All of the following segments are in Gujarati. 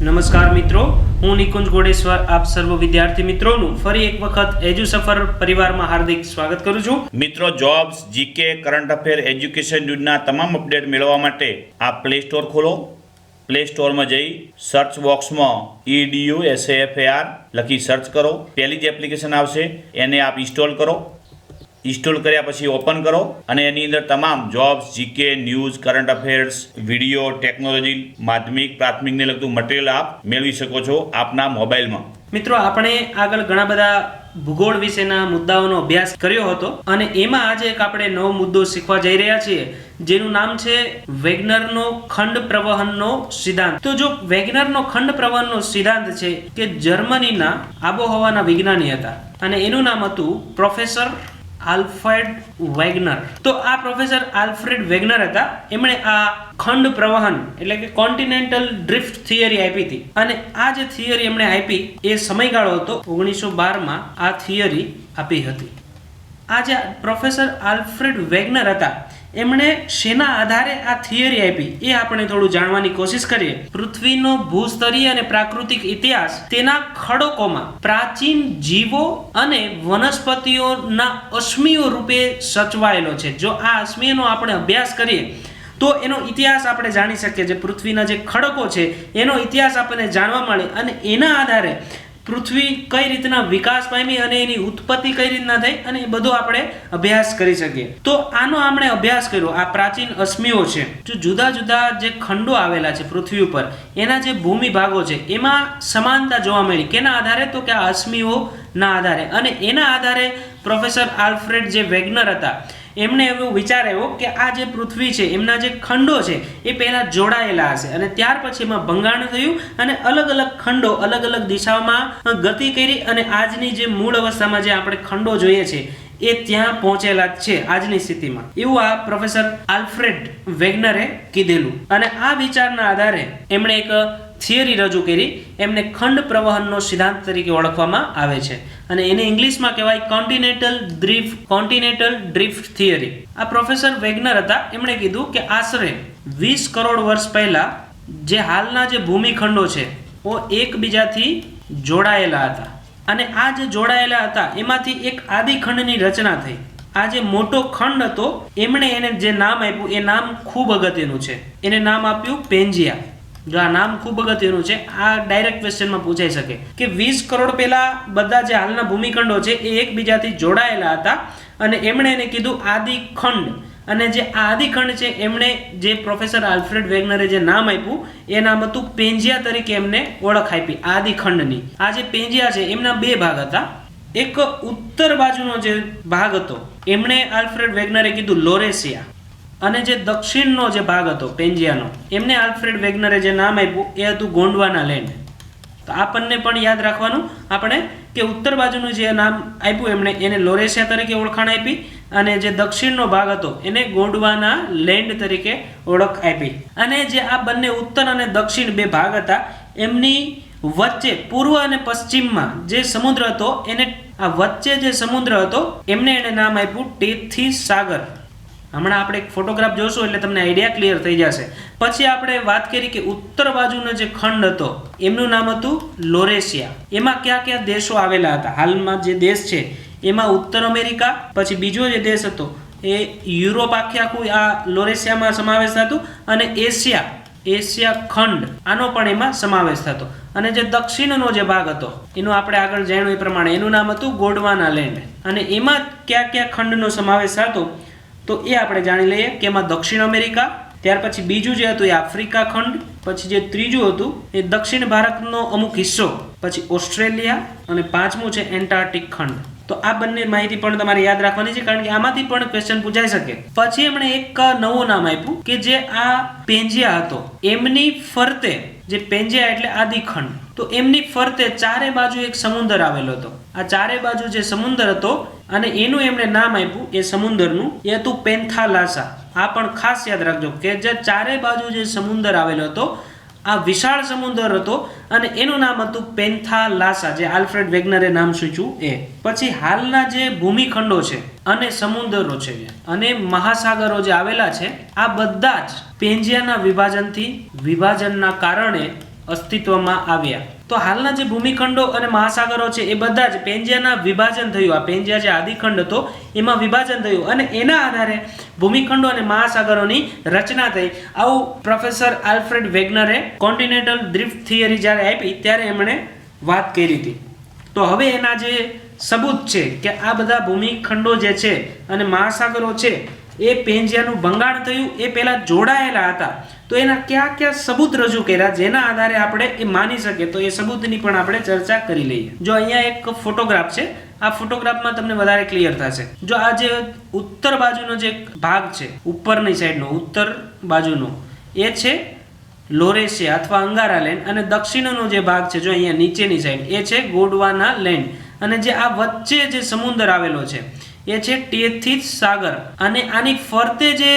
નમસ્કાર મિત્રો, હું નિકુંજ ગોડેશ્વર આપ સર્વ વિદ્યાર્થી મિત્રોનું ફરી એક વખત એજ્યુ સફર પરિવારમાં હાર્દિક સ્વાગત કરું છું. મિત્રો, jobs, GK, current affair, education ન્યૂઝના તમામ અપડેટ મેળવવા માટે આપ પ્લે સ્ટોર ખોલો. પ્લે સ્ટોરમાં જઈ સર્ચ બોક્સમાં EDUSAFAR લખી સર્ચ કરો. પહેલી જ એપ્લિકેશન આવશે એને આપ ઇન્સ્ટોલ કરો. ઇન્સ્ટોલ કર્યા પછી ઓપન કરો અને એની અંદર તમામ jobs, GK, news, current affairs, video, technology, માધ્યમિક, પ્રાથમિકને લગતું મટીરિયલ આપ મેળવી શકો છો આપના મોબાઈલમાં. મિત્રો, આપણે આગળ ઘણા બધા ભૂગોળ વિશેના મુદ્દાઓનો અભ્યાસ કર્યો હતો અને એમાં આજે એક આપણે નવો મુદ્દો શીખવા જઈ રહ્યા છીએ, જેનું નામ છે વેગનરનો ખંડ પ્રવહનનો સિદ્ધાંત. તો જો વેગનરનો ખંડ પ્રવહનનો સિદ્ધાંત છે કે જર્મનીના આબોહવાના વિજ્ઞાની હતા અને એનું નામ હતું પ્રોફેસર આલ્ફ્રેડ વેગનર. તો આ પ્રોફેસર આલ્ફ્રેડ વેગનર હતા. એમણે આ ખંડ પ્રવહન એટલે કે કોન્ટિનેન્ટલ ડ્રિફ્ટ થિયરી આપી હતી અને આ જે થિયરી એમણે આપી એ સમયગાળો હતો 1912 આ થિયરી આપી હતી. આ જે પ્રોફેસર આલ્ફ્રેડ વેગનર હતા એમણે શેના આધારે આ થિયરી આપી એ આપણે થોડું જાણવાની કોશિશ કરીએ. પૃથ્વીનો ભૂસ્તરીય અને પ્રાકૃતિક ઇતિહાસ તેના ખડકોમાં પ્રાચીન જીવો અને વનસ્પતિઓના અશ્મિઓ રૂપે સચવાયેલો છે. જો આ અશ્મિઓનો આપણે અભ્યાસ કરીએ તો એનો ઇતિહાસ આપણે જાણી શકીએ. જે પૃથ્વીના જે ખડકો છે એનો ઇતિહાસ આપણને જાણવા મળે અને એના આધારે પૃથ્વી કઈ રીતના વિકાસ પામી અને એની ઉત્પત્તિ કઈ રીતના થઈ અને એ બધો આપણે અભ્યાસ કરી શકીએ. તો આનો આપણે અભ્યાસ કર્યો. આ પ્રાચીન અશ્મિઓ છે, જો જુદા જુદા જે ખંડો આવેલા છે પૃથ્વી ઉપર, એના જે ભૂમિ ભાગો છે એમાં સમાનતા જોવા મળી. કેના આધારે? તો કે આ અશ્મિઓના આધારે. અને એના આધારે પ્રોફેસર આલ્ફ્રેડ જે વેગનર હતા એમને એવો વિચાર આવ્યો કે આ જે પૃથ્વી છે એમના જે ખંડો છે એ પહેલાં જોડાયેલા હશે અને ત્યાર પછી એમાં ભંગાણ થયું અને અલગ અલગ ખંડો અલગ અલગ દિશામાં ગતિ કરી અને આજની જે મૂળ અવસ્થામાં જે આપણે ખંડો જોઈએ છે એ ત્યાં પહોંચેલા છે આજની સ્થિતિમાં. એવું આ પ્રોફેસર આલ્ફ્રેડ વેગનરે કીધેલું અને આ વિચારના આધારે એમણે એક થિયરી રજૂ કરી. એમને ખંડ પ્રવહનનો સિદ્ધાંત તરીકે ઓળખવામાં આવે છે અને એને ઇંગ્લિશમાં કહેવાય કોન્ટિનેન્ટલ ડ્રિફ્ટ થિયરી. આ પ્રોફેસર વેગનર હતા. એમણે કીધું કે આશરે 20 કરોડ વર્ષ પહેલા જે હાલના જે ભૂમિખંડો છે એ એકબીજાથી જોડાયેલા હતા અને આ જે જોડાયેલા હતા એમાંથી એક આદિખંડની રચના થઈ. આ જે મોટો ખંડ હતો એમણે એને જે નામ આપ્યું એ નામ ખૂબ અગત્યનું છે. એને નામ આપ્યું પેન્જિયા. જો આ નામ ખૂબ અગત્યનું છે, આ ડાયરેક્ટ ક્વેશ્ચનમાં પૂછાઈ શકે કે 20 કરોડ પહેલા બધા જે હાલના ભૂમિખંડો છે એ એકબીજાથી જોડાયેલા હતા અને એમણે એને કીધું આદિખંડ. અને જે આદિખંડ છે એમણે જે પ્રોફેસર આલ્ફ્રેડ વેગનરે જે નામ આપ્યું એ નામ હતું પેન્જિયા તરીકે એમને ઓળખ આપી આદિખંડની. આ જે પેન્જિયા છે એમના બે ભાગ હતા. એક ઉત્તર બાજુનો જે ભાગ હતો એમણે આલ્ફ્રેડ વેગનરે કીધું લોરેશિયા અને જે દક્ષિણનો જે ભાગ હતો પેન્જિયાનો એમને આલ્ફ્રેડ વેગનરે જે નામ આપ્યું એ હતું ગોંડવાના લેન્ડ. તો આપણને પણ યાદ રાખવાનું આપણે કે ઉત્તર બાજુનું જે નામ આપ્યું એમણે એને લોરેશિયા તરીકે ઓળખાણ આપી અને જે દક્ષિણનો ભાગ હતો એને ગોંડવાના લેન્ડ તરીકે ઓળખ આપી. અને જે આ બંને ઉત્તર અને દક્ષિણ બે ભાગ હતા એમની વચ્ચે પૂર્વ અને પશ્ચિમમાં જે સમુદ્ર હતો એને આ વચ્ચે જે સમુદ્ર હતો એમને એને નામ આપ્યું ટેથીસ સાગર. હમણાં આપણે એક ફોટોગ્રાફ જોશું એટલે તમને આઈડિયા ક્લિયર થઈ જશે. પછી આપણે વાત કરી કે ઉત્તર બાજુનો જે ખંડ હતો એમનું નામ હતું લોરેશિયા. એમાં કયા કયા દેશો આવેલા હતા? હાલમાં જે દેશ છે એમાં ઉત્તર અમેરિકા, પછી બીજો જે દેશ હતો એ યુરોપ આખું આ લોરેશિયામાં સમાવેશ થતું અને એશિયા ખંડ આનો પણ એમાં સમાવેશ થતો. અને જે દક્ષિણનો જે ભાગ હતો એનું આપણે આગળ જાણ્યું એ પ્રમાણે એનું નામ હતું ગોંડવાના લેન્ડ. અને એમાં કયા કયા ખંડનો સમાવેશ થતો તો એ આપણે જાણી લઈએ કે એમાં દક્ષિણ અમેરિકા, ત્યાર પછી બીજું જે હતું એ આફ્રિકા ખંડ, પછી જે ત્રીજું હતું એ દક્ષિણ ભારતનો અમુક હિસ્સો, પછી ઓસ્ટ્રેલિયા અને પાંચમું છે એન્ટાર્કટિક ખંડ. તો આ બંને માહિતી પણ તમારે યાદ રાખવાની છે કારણ કે આમાંથી પણ ક્વેશ્ચન પૂછાઈ શકે. પછી એમણે એક નવું નામ આપ્યું કે જે આ પેન્જિયા હતો એમની ફરતે, જે પેન્જિયા એટલે આદિખંડ, તો એમની ફરતે ચારે બાજુ એક સમુદ્ર આવેલો હતો. આ ચારે બાજુ જે સમુદ્ર હતો અને એનું એમણે નામ આપ્યું એ સમુદ્રનું એ હતું પેન્થાલાસા. આ પણ ખાસ યાદ રાખજો કે જે ચારે બાજુ જે સમુદ્ર આવેલો હતો આ વિશાળ સમુદ્ર હતો અને એનું નામ હતું પેન્થાલાસા, જે આલ્ફ્રેડ વેગનરે નામ સૂચ્યું એ. પછી હાલના જે ભૂમિખંડો છે અને સમુદ્રો છે અને મહાસાગરો જે આવેલા છે આ બધા જ પેન્જિયાના વિભાજનના કારણે અસ્તિત્વમાં આવ્યા. તો હાલના જે ભૂમિખંડો અને મહાસાગરો છે એ બધા જ પેંજિયાના વિભાજન થયું. આ પેંજિયા જે આદિખંડ હતો એમાં વિભાજન થયું અને એના આધારે ભૂમિખંડો અને મહાસાગરોની રચના થઈ. આવું પ્રોફેસર આલ્ફ્રેડ વેગનરે કોન્ટિનેન્ટલ ડ્રિફ્ટ થિયરી જ્યારે આપી ત્યારે એમણે વાત કરી હતી. તો હવે એના જે સબૂત છે કે આ બધા ભૂમિખંડો જે છે અને મહાસાગરો છે એ પેંજિયાનું ભંગાણ થયું એ પહેલા જોડાયેલા હતા. તો એના કયા કયા સબૂત રજૂ કર્યા જેના આધારે આપણે એ માની શકીએ, તો એ સબૂતની પણ આપણે ચર્ચા કરી લઈએ. જો અહીંયા એક ફોટોગ્રાફ છે, આ ફોટોગ્રાફમાં તમને વધારે ક્લિયર થશે. જો આ જે ઉત્તર બાજુનો જે ભાગ છે, ઉપરની સાઈડનો ઉત્તર બાજુનો, એ છે લોરેશિયા અથવા અંગારા લેન્ડ, અને દક્ષિણનો જે ભાગ છે જો અહીંયા નીચેની સાઈડ એ છે ગોંડવાના લેન્ડ, અને જે આ વચ્ચે જે સમુદ્ર આવેલો છે એ છે ટેથિસ સાગર. અને આની ફરતે જે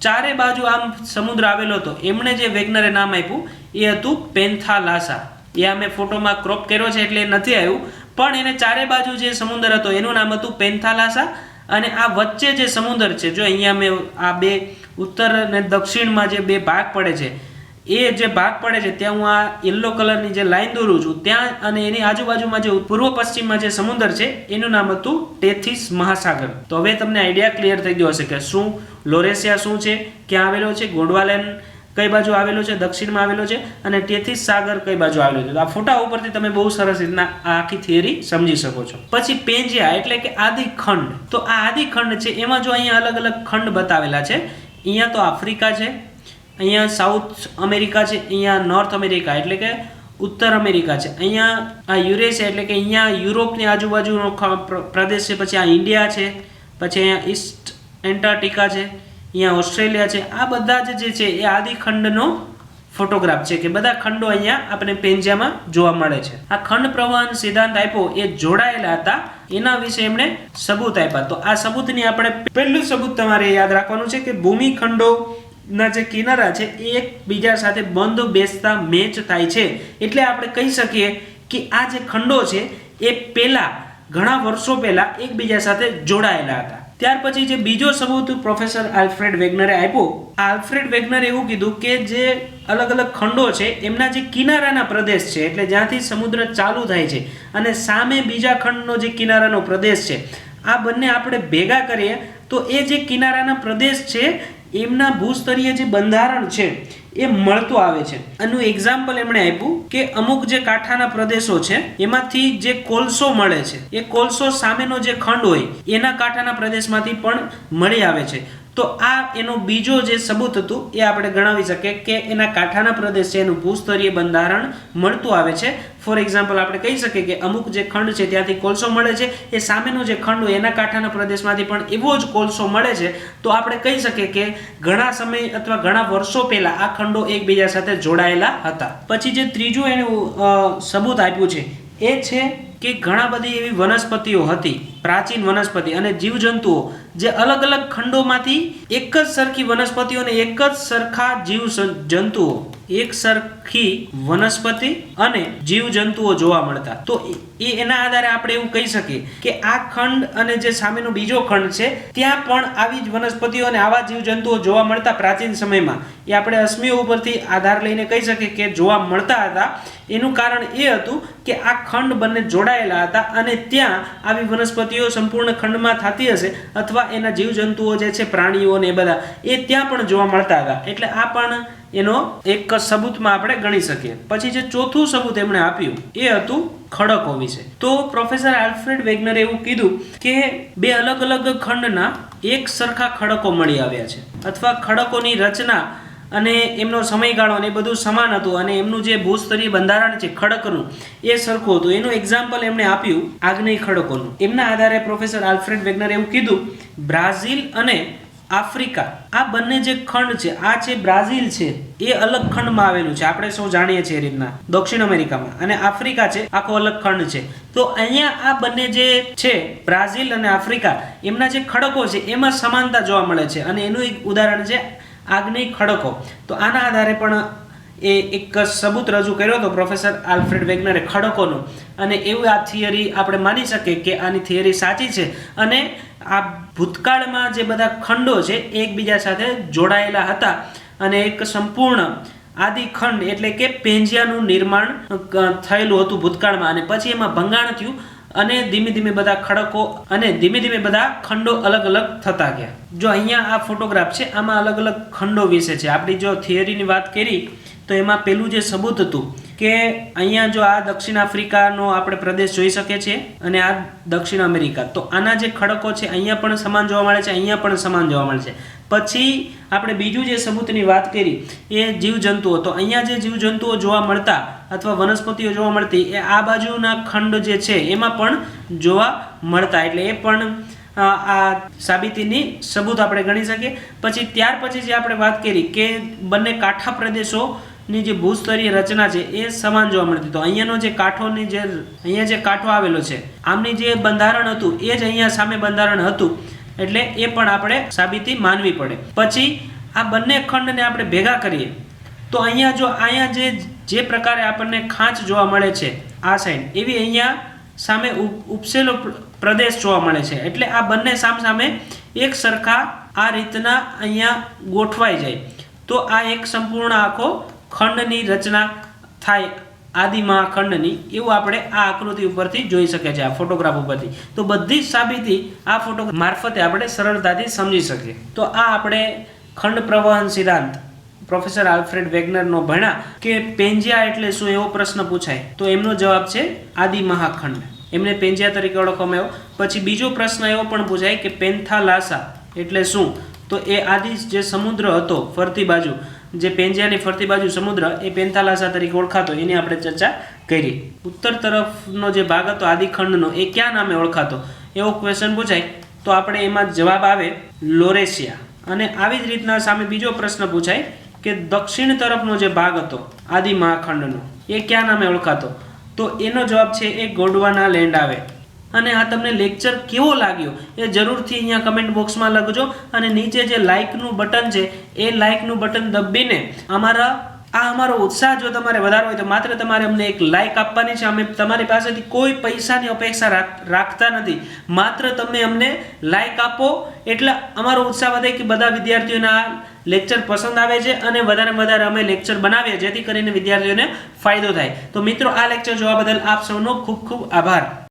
ચારે બાજુ આમ સમુદ્ર આવેલો હતો એમણે જે વેગનરે નામ આપ્યું એ હતું પેન્થાલાસા. એ આ મેં ફોટોમાં ક્રોપ કર્યો છે એટલે નથી આવ્યું, પણ એને ચારે બાજુ જે સમુદ્ર હતો એનું નામ હતું પેન્થાલાસા. અને આ વચ્ચે જે સમુદ્ર છે જો અહીંયા મેં આ બે ઉત્તર અને દક્ષિણમાં જે બે ભાગ પડે છે એ જે ભાગ પડે છે ત્યાં હું આ યલો કલરની જે લાઈન દોરું છું ત્યાં, અને એની આજુબાજુમાં જે પૂર્વ પશ્ચિમમાં જે સમુદ્ર છે એનું નામ હતું ટેથિસ મહાસાગર. તો હવે તમને આઈડિયા ક્લિયર થઈ ગયો હશે કે શું લોરેશિયા શું છે, ક્યાં આવેલો છે, ગોંડવાલેન્ડ કઈ બાજુ આવેલો છે, દક્ષિણમાં આવેલો છે, અને ટેથિસ સાગર કઈ બાજુ આવેલો છે. આ ફોટા ઉપરથી તમે બહુ સરસ રીતના આ આખી થિયરી સમજી શકો છો. પછી પેંજિયા એટલે કે આદિખંડ. તો આ આદિખંડ છે એમાં જો અહીંયા અલગ અલગ ખંડ બતાવેલા છે. અહીંયા તો આફ્રિકા છે, અહીંયા સાઉથ અમેરિકા છે, અહીંયા નોર્થ અમેરિકા એટલે કે ઉત્તર અમેરિકા છે, અહીંયા આ યુરેશિયા એટલે કે અહીંયા યુરોપની આજુબાજુનો પ્રદેશ છે, પછી આ ઇન્ડિયા છે, પછી અહીંયા ઈસ્ટ એન્ટાર્કટિકા છે, અહીંયા ઓસ્ટ્રેલિયા છે. આ બધા જે છે એ આદિખંડનો ફોટોગ્રાફ છે કે બધા ખંડો અહીંયા આપણે પેંજિયામાં જોવા મળે છે. આ ખંડ પ્રવહન સિદ્ધાંત આપ્યો એ જોડાયેલા હતા, એના વિશે એમણે સબૂત આપ્યા. તો આ સબૂતની આપણે પહેલું સબૂત તમારે યાદ રાખવાનું છે કે ભૂમિખંડો ના જે કિનારા છે એ એકબીજા સાથે બંધ બેસતા મેચ થાય છે. એટલે આપણે કહી શકીએ કે આ જે ખંડો છે એ પહેલા ઘણા વર્ષો પહેલા એકબીજા સાથે જોડાયેલા હતા. ત્યાર પછી જે બીજો સબૂત પ્રોફેસર આલ્ફ્રેડ વેગનરે આપ્યો, આલ્ફ્રેડ વેગનરે એવું કીધું કે જે અલગ અલગ ખંડો છે એમના જે કિનારાના પ્રદેશ છે એટલે જ્યાંથી સમુદ્ર ચાલુ થાય છે અને સામે બીજા ખંડનો જે કિનારાનો પ્રદેશ છે, આ બંને આપણે ભેગા કરીએ તો એ જે કિનારાના પ્રદેશ છે એમના ભૂસ્તરીય જે બંધારણ છે એ મળતું આવે છે. આનું એક્ઝામ્પલ એમણે આપ્યું કે અમુક જે કાંઠાના પ્રદેશો છે એમાંથી જે કોલસો મળે છે એ કોલસો સામેનો જે ખંડ હોય એના કાંઠાના પ્રદેશમાંથી પણ મળી આવે છે. તો આ એનો બીજો જે સબૂત હતું એ આપણે ગણાવી શકીએ કે એના કાંઠાના પ્રદેશ છે એનું ભૂસ્તરીય બંધારણ મળતું આવે છે. ફોર એક્ઝામ્પલ આપણે કહી શકીએ કે અમુક જે ખંડ છે ત્યાંથી કોલસો મળે છે, એ સામેનો જે ખંડ હોય એના કાંઠાના પ્રદેશમાંથી પણ એવો જ કોલસો મળે છે. તો આપણે કહી શકીએ કે ઘણા સમય અથવા ઘણા વર્ષો પહેલા આ ખંડો એકબીજા સાથે જોડાયેલા હતા. પછી જે ત્રીજું એનું સબૂત આપ્યું છે એ છે કે ઘણા બધી એવી વનસ્પતિઓ હતી, પ્રાચીન વનસ્પતિ અને જીવજંતુઓ જે અલગ અલગ ખંડોમાંથી એક જ સરખી વનસ્પતિઓ અને એક જ સરખા જીવજંતુઓ, એક સરખી વનસ્પતિ અને જીવજંતુઓ જોવા મળતા. તો એના આધારે આપણે એવું કહી શકીએ કે આ ખંડ અને જે સામેનો બીજો ખંડ છે ત્યાં પણ આવી જ વનસ્પતિઓ અને આવા જીવજંતુઓ જોવા મળતા પ્રાચીન સમયમાં. એ આપણે અશ્મિઓ ઉપરથી આધાર લઈને કહી શકીએ કે જોવા મળતા હતા. એનું કારણ એ હતું કે આ ખંડ બંને જોડાયેલા હતા અને ત્યાં આવી વનસ્પતિઓ સંપૂર્ણ ખંડમાં થતી હશે અથવા એના જીવજંતુઓ જે છે પ્રાણીઓ ને એ બધા એ ત્યાં પણ જોવા મળતા હતા. એટલે આ પણ એનો એક સબૂતમાં આપણે ગણી શકીએ. પછી જે ચોથું સબૂત એમણે આપ્યું એ હતું ખડકો વિશે. તો પ્રોફેસર આલ્ફ્રેડ વેગનરે એવું કીધું કે બે અલગ અલગ ખંડના એક સરખા ખડકો મળી આવ્યા છે અથવા ખડકોની રચના અને એમનો સમયગાળો ને બધું સમાન હતું અને એમનું જે ભૂસ્તરીય બંધારણ છે ખડકનું એ સરખું હતું. એનું એક્ઝામ્પલ એમણે આપ્યું આગ્નેય ખડકોનું. એમના આધારે પ્રોફેસર આલ્ફ્રેડ વેગનરે એવું કીધું બ્રાઝિલ અને આફ્રિકા આ બંને જે ખંડ છે, આ છે બ્રાઝિલ છે એ અલગ ખંડમાં આવેલું છે, આપણે સૌ જાણીએ છીએ એ રીતના દક્ષિણ અમેરિકામાં, અને આફ્રિકા છે આખો અલગ ખંડ છે. તો અહીંયા આ બંને જે છે બ્રાઝિલ અને આફ્રિકા એમના જે ખડકો છે એમાં સમાનતા જોવા મળે છે અને એનું એક ઉદાહરણ છે આગ્નેય ખડકો. તો આના આધારે પણ એ એક સબૂત રજૂ કર્યો હતો પ્રોફેસર આલ્ફ્રેડ વેગનરે ખડકોનો, અને એવું આ થિયરી આપણે માની શકીએ કે આની થિયરી સાચી છે અને આ ભૂતકાળમાં જે બધા ખંડો છે એ એકબીજા સાથે જોડાયેલા હતા અને એક સંપૂર્ણ આદિખંડ એટલે કે પેંજિયાનું નિર્માણ થયેલું હતું ભૂતકાળમાં, અને પછી એમાં ભંગાણ થયું અને ધીમે ધીમે બધા ખડકો અને ધીમે ધીમે બધા ખંડો અલગ અલગ થતા ગયા. જો અહીંયા આ ફોટોગ્રાફ છે, આમાં અલગ અલગ ખંડો વિશે છે. આપણી જો થિયરીની વાત કરી તો એમાં પેલું જે સબૂત હતું કે અહીંયા જો આ દક્ષિણ આફ્રિકાનો આપણે પ્રદેશ જોઈ શકીએ છીએ અને આ દક્ષિણ અમેરિકા, તો આના જે ખડકો છે અહીંયા પણ સમાન જોવા મળે છે, અહીંયા પણ સમાન જોવા મળે છે. પછી આપણે બીજું જે સબૂતની વાત કરી એ જીવજંતુઓ, તો અહીંયા જે જીવજંતુઓ જોવા મળતા અથવા વનસ્પતિઓ જોવા મળતી એ આ બાજુના ખંડ જે છે એમાં પણ જોવા મળતા, એટલે એ પણ આ સાબિતીની સબૂત આપણે ગણી શકીએ. પછી ત્યાર પછી જે આપણે વાત કરી કે બંને કાંઠા પ્રદેશોની જે ભૂસ્તરીય રચના છે એ સમાન જોવા મળતી, તો અહીંયાનો જે કાંઠોની જે અહીંયા જે કાંઠો આવેલો છે આમની જે બંધારણ હતું એ જ અહીંયા સામે બંધારણ હતું, એટલે એ પણ આપણે સાબિતી માનવી પડે. પછી આ બંને ખંડને આપણે ભેગા કરીએ તો અહીંયા જે પ્રકારે આપણને ખાંચ જોવા મળે છે આ સાઈડ, એવી અહીંયા સામે ઉપસેલો પ્રદેશ જોવા મળે છે. એટલે આ બંને સામે એક સરખા આ રીતના અહીંયા ગોઠવાઈ જાય તો આ એક સંપૂર્ણ આખો ખંડની રચના થાય, આદિમહાખંડની, એવું આપણે આ આકૃતિ ઉપરથી જોઈ શકીએ છીએ, આ ફોટોગ્રાફ ઉપરથી. તો બધી જ સાબિતી આ ફોટોગ્રાફ મારફતે આપણે સરળતાથી સમજી શકીએ. તો આ આપણે ખંડ પ્રવહન સિદ્ધાંત પ્રોફેસર આલ્ફ્રેડ વેગનરનો ભણ્યા કે પેંજિયા એટલે શું, એવો પ્રશ્ન પૂછાય તો એમનો જવાબ છે આદિમહાખંડ, એમને પેંજિયા તરીકે ઓળખવામાં આવ્યો. પછી બીજો પ્રશ્ન એવો પણ પૂછાય કે પેન્થાલાસા એટલે શું, તો એ આદિ જે સમુદ્ર હતો ફરતી બાજુ, જે પેંજિયાની ફરતી બાજુ સમુદ્ર એ પેન્થાલાસા તરીકે ઓળખાતો, એની આપણે ચર્ચા કરી. ઉત્તર તરફનો જે ભાગ હતો આદિખંડનો એ ક્યાં નામે ઓળખાતો, એવો ક્વેશ્ચન પૂછાય તો આપણે એમાં જવાબ આવે લોરેશિયા. અને આવી જ રીતના સામે બીજો પ્રશ્ન પૂછાય કે દક્ષિણ તરફનો જે ભાગ હતો આદિમહાખંડનો એ ક્યાં નામે ઓળખાતો, તો એનો જવાબ છે એ ગોંડવાના લેન્ડ આવે. અને આ તમને લેક્ચર કેવો લાગ્યો એ જરૂરથી અહીંયા કમેન્ટ બોક્સમાં લખજો, અને નીચે જે લાઇકનું બટન છે એ લાઇકનું બટન દબીને અમારો ઉત્સાહ જો તમારે વધારવો હોય તો માત્ર તમારે અમને એક લાઇક આપવાની છે. અમે તમારી પાસેથી કોઈ પૈસાની અપેક્ષા રાખતા નથી, માત્ર તમે અમને લાઇક આપો એટલે અમારો ઉત્સાહ વધે કે બધા વિદ્યાર્થીઓને આ લેક્ચર પસંદ આવે છે અને વધારે અમે લેક્ચર બનાવીએ જેથી કરીને વિદ્યાર્થીઓને ફાયદો થાય. તો મિત્રો, આ લેક્ચર જોવા બદલ આપ સૌનો ખૂબ ખૂબ આભાર.